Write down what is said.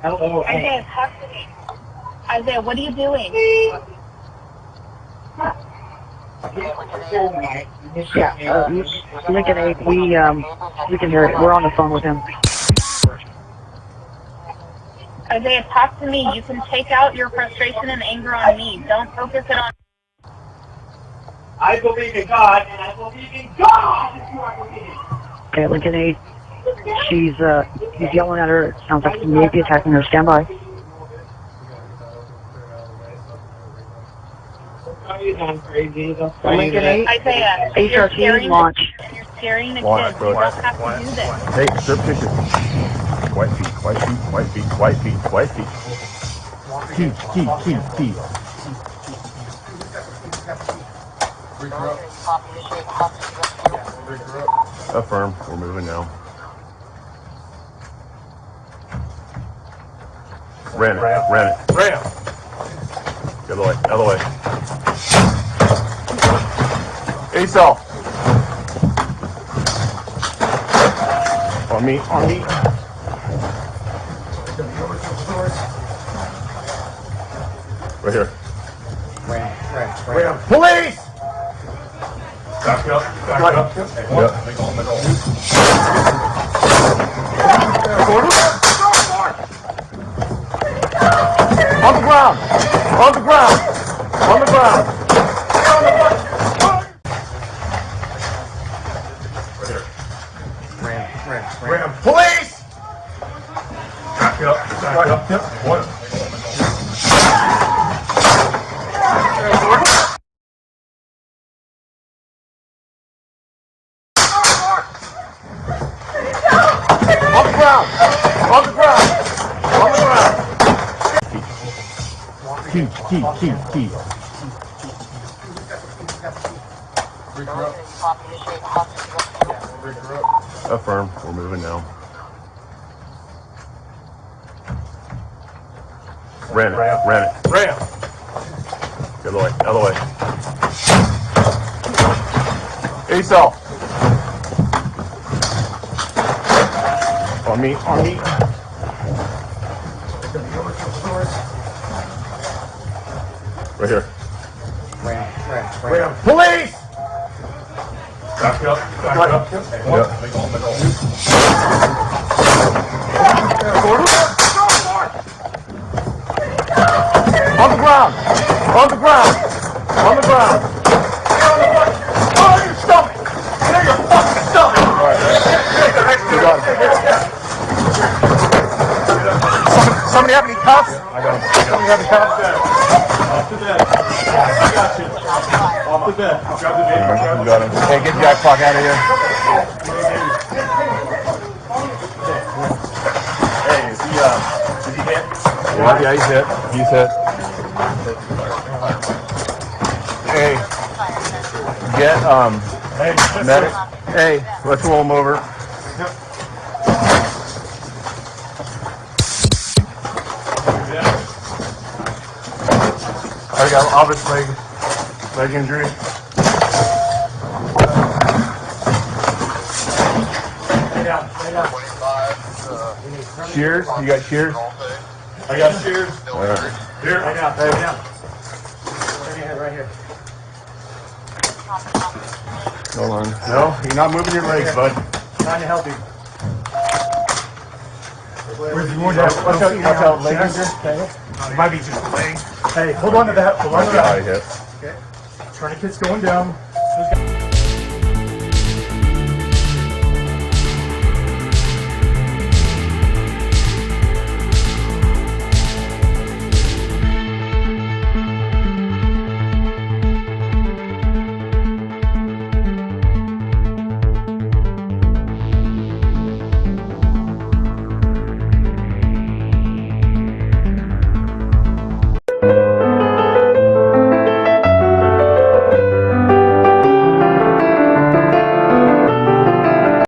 Isaiah, talk to me. Isaiah, what are you doing? Yeah, Lincoln 8, we can hear it. We're on the phone with him. Isaiah, talk to me. You can take out your frustration and anger on me. Don't focus it on... I believe in God, and I believe in God if you are believing. Okay, Lincoln 8, he's yelling at her. It sounds like he may be attacking her. Stand by. Lincoln 8, Isaiah, HRT, launch. You're scaring the kids. You don't have to do this. Hey, strip picture. White feet, white feet, white feet, white feet, white feet. Feet. Affirm, we're moving now. Ran it. The other way. ASL. On me. Right here. Ram. Police! Back up. Yep. On the ground. Ram. Police! Back up. Yep. One. On the ground. Key. Affirm, we're moving now. Ran it. The other way. ASL. On me. Right here. Ram. Police! Back up. Yep. On the ground. Oh, your stomach! Get your fucking stomach! All right. You got it. Somebody have any cuffs? I got him. Somebody have any cuffs? Off the bed. I got you. Off the bed. Grab the baby. You got him. Hey, get Jack Clock out of here. Hey, is he hit? Yeah, he's hit. Hey, get, medic. Hey, let's roll him over. I got obvious leg injury. Lay down. Shears? You got shears? I got shears. Right. Here. Lay down. Turn your head right here. Hold on. No, you're not moving your legs, bud. Trying to help you. Where's the wound? Watch out, leg injury. It might be just a leg. Hey, hold on to that. Okay. Tourniquet's going down.